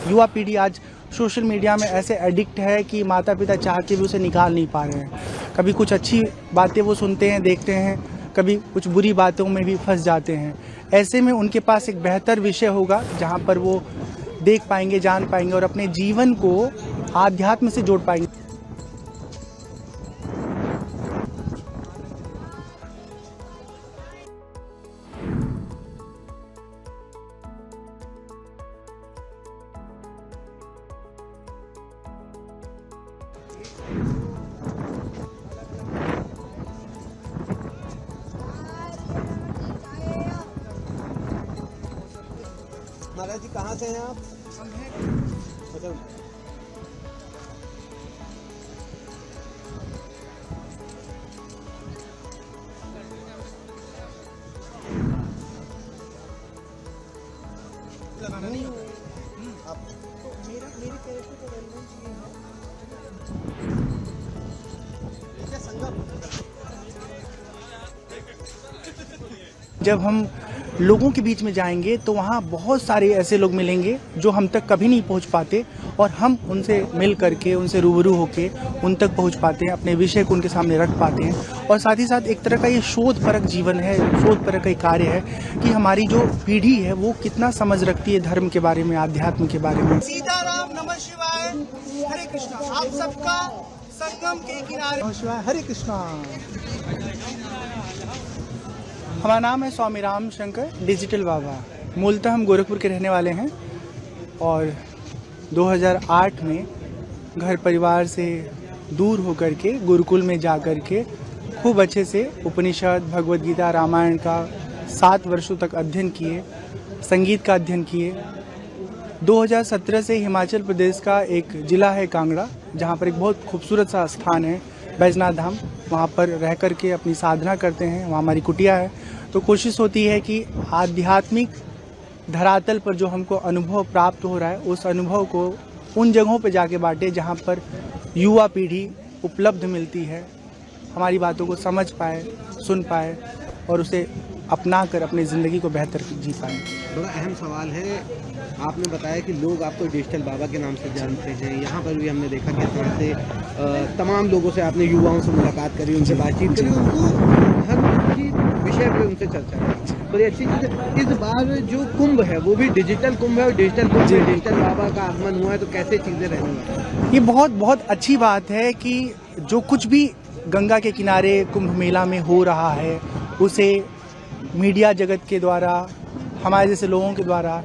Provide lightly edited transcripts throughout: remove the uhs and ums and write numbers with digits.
युवा पीढ़ी आज सोशल मीडिया में ऐसे एडिक्ट है कि माता पिता चाह के भी उसे निकाल नहीं पा रहे हैं। कभी कुछ अच्छी बातें वो सुनते हैं, देखते हैं, कभी कुछ बुरी बातों में भी फंस जाते हैं। ऐसे में उनके पास एक बेहतर विषय होगा जहाँ पर वो देख पाएंगे, जान पाएंगे और अपने जीवन को आध्यात्म से जोड़ पाएंगे। महाराज जी कहाँ से हैं आप? अच्छा, नहीं आप तो मेरी तरफ से तो रेलेवेंस ये है संगम। जब हम लोगों के बीच में जाएंगे तो वहाँ बहुत सारे ऐसे लोग मिलेंगे जो हम तक कभी नहीं पहुँच पाते और हम उनसे मिल करके, उनसे रूबरू होके उन तक पहुँच पाते हैं, अपने विषय को उनके सामने रख पाते हैं। और साथ ही साथ एक तरह का ये शोधपरक जीवन है, शोधपरक का कार्य है कि हमारी जो पीढ़ी है वो कितना समझ रखती है धर्म के बारे में, आध्यात्म के बारे में। सीताराम, नमः शिवाय, हरे कृष्णा। आप सबका संगम के किनारे, नमः शिवाय, हरे कृष्णा। हमारा नाम है स्वामी राम शंकर डिजिटल बाबा। मूलतः हम गोरखपुर के रहने वाले हैं और 2008 में घर परिवार से दूर होकर के गुरुकुल में जा कर के खूब अच्छे से उपनिषद, भगवद गीता, रामायण का 7 वर्षों तक अध्ययन किए, संगीत का अध्ययन किए। 2017 से हिमाचल प्रदेश का एक ज़िला है कांगड़ा, जहाँ पर एक बहुत खूबसूरत सा स्थान है बैजनाथ धाम, वहाँ पर रह कर के अपनी साधना करते हैं। वहाँ हमारी कुटिया है। तो कोशिश होती है कि आध्यात्मिक धरातल पर जो हमको अनुभव प्राप्त हो रहा है उस अनुभव को उन जगहों पर जाके बांटे जहाँ पर युवा पीढ़ी उपलब्ध मिलती है, हमारी बातों को समझ पाए, सुन पाए और उसे अपना कर अपनी ज़िंदगी को बेहतर जी पाए। बड़ा अहम सवाल है। आपने बताया कि लोग आपको डिजिटल बाबा के नाम से जानते हैं। यहाँ पर भी हमने देखा कि तरह से तमाम लोगों से आपने युवाओं से मुलाकात करी, उनसे बातचीत करी, उनको हर की विषय पे उनसे चर्चा करी। बड़ी अच्छी चीज़ है। इस बार जो कुंभ है वो भी डिजिटल कुंभ है और डिजिटल कुंभ में डिजिटल बाबा का आगमन हुआ है, तो कैसे चीज़ें रहने वाली? ये बहुत अच्छी बात है कि जो कुछ भी गंगा के किनारे कुंभ मेला में हो रहा है उसे मीडिया जगत के द्वारा, हमारे जैसे लोगों के द्वारा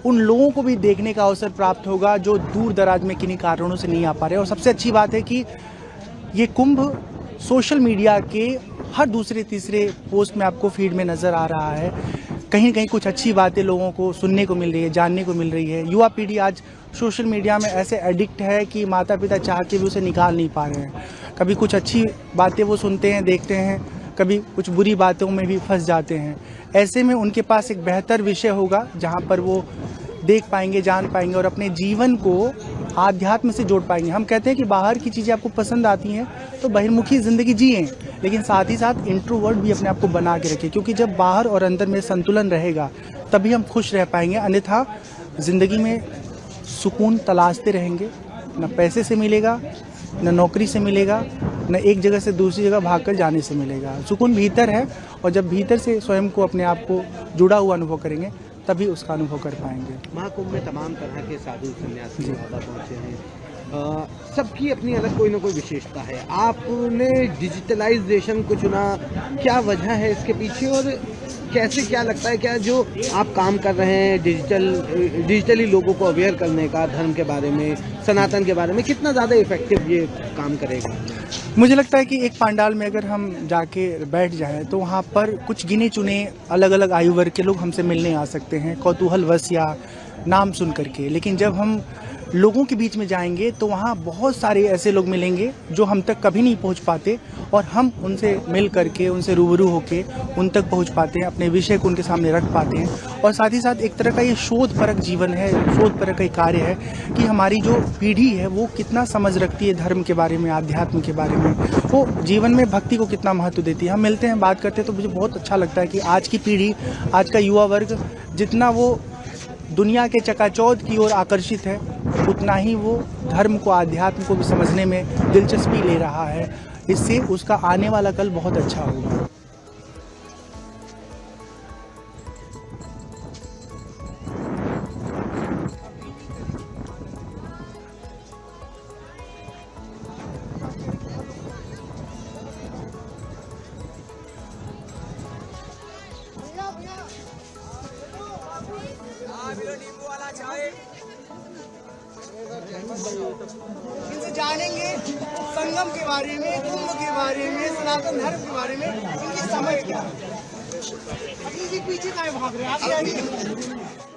उन लोगों को भी देखने का अवसर प्राप्त होगा जो दूर दराज में किन्हीं कारणों से नहीं आ पा रहे। और सबसे अच्छी बात है कि ये कुंभ सोशल मीडिया के हर दूसरे तीसरे पोस्ट में आपको फीड में नज़र आ रहा है। कहीं न कहीं कुछ अच्छी बातें लोगों को सुनने को मिल रही है, जानने को मिल रही है। युवा पीढ़ी आज सोशल मीडिया में ऐसे एडिक्ट है कि माता पिता चाह के भी उसे निकाल नहीं पा रहे हैं। कभी कुछ अच्छी बातें वो सुनते हैं, देखते हैं, कभी कुछ बुरी बातों में भी फंस जाते हैं। ऐसे में उनके पास एक बेहतर विषय होगा जहाँ पर वो देख पाएंगे, जान पाएंगे और अपने जीवन को आध्यात्म से जोड़ पाएंगे। हम कहते हैं कि बाहर की चीज़ें आपको पसंद आती हैं तो बहिर्मुखी ज़िंदगी जिएं, लेकिन साथ ही साथ इंट्रोवर्ट भी अपने आप को बना के रखें, क्योंकि जब बाहर और अंदर में संतुलन रहेगा तभी हम खुश रह पाएंगे। अन्यथा ज़िंदगी में सुकून तलाशते रहेंगे, न पैसे से मिलेगा, न नौकरी से मिलेगा, न एक जगह से दूसरी जगह भागकर जाने से मिलेगा। सुकून भीतर है और जब भीतर से स्वयं को, अपने आप को जुड़ा हुआ अनुभव करेंगे तभी उसका अनुभव कर पाएंगे। महाकुंभ में तमाम तरह के साधु सन्यासी बाबा पहुँचे हैं। सबकी अपनी अलग कोई ना कोई विशेषता है। आपने डिजिटलाइजेशन को चुना, क्या वजह है इसके पीछे और कैसे, क्या लगता है क्या जो आप काम कर रहे हैं डिजिटली लोगों को अवेयर करने का, धर्म के बारे में, सनातन के बारे में, कितना ज़्यादा इफेक्टिव ये काम करेगा? मुझे लगता है कि एक पंडाल में अगर हम जाके बैठ जाएं तो वहाँ पर कुछ गिने चुने अलग अलग आयु वर्ग के लोग हमसे मिलने आ सकते हैं, कौतूहलवश या नाम सुन करके। लेकिन जब हम लोगों के बीच में जाएंगे तो वहाँ बहुत सारे ऐसे लोग मिलेंगे जो हम तक कभी नहीं पहुँच पाते और हम उनसे मिल करके, उनसे रूबरू होके उन तक पहुँच पाते हैं, अपने विषय को उनके सामने रख पाते हैं। और साथ ही साथ एक तरह का ये शोधपरक जीवन है, शोधपरक का कार्य है कि हमारी जो पीढ़ी है वो कितना समझ रखती है धर्म के बारे में, आध्यात्म के बारे में, वो जीवन में भक्ति को कितना महत्व देती है। हम मिलते हैं, बात करते हैं तो मुझे बहुत अच्छा लगता है कि आज की पीढ़ी, आज का युवा वर्ग जितना वो दुनिया के चकाचौंध की ओर आकर्षित है, उतना ही वो धर्म को, आध्यात्म को भी समझने में दिलचस्पी ले रहा है। इससे उसका आने वाला कल बहुत अच्छा होगा। इनसे जानेंगे संगम के बारे में, कुंभ के बारे में, सनातन धर्म के बारे में, इनकी समझ क्या है। अभी भी पीछे का भाग रहे हैं, आगे आइए।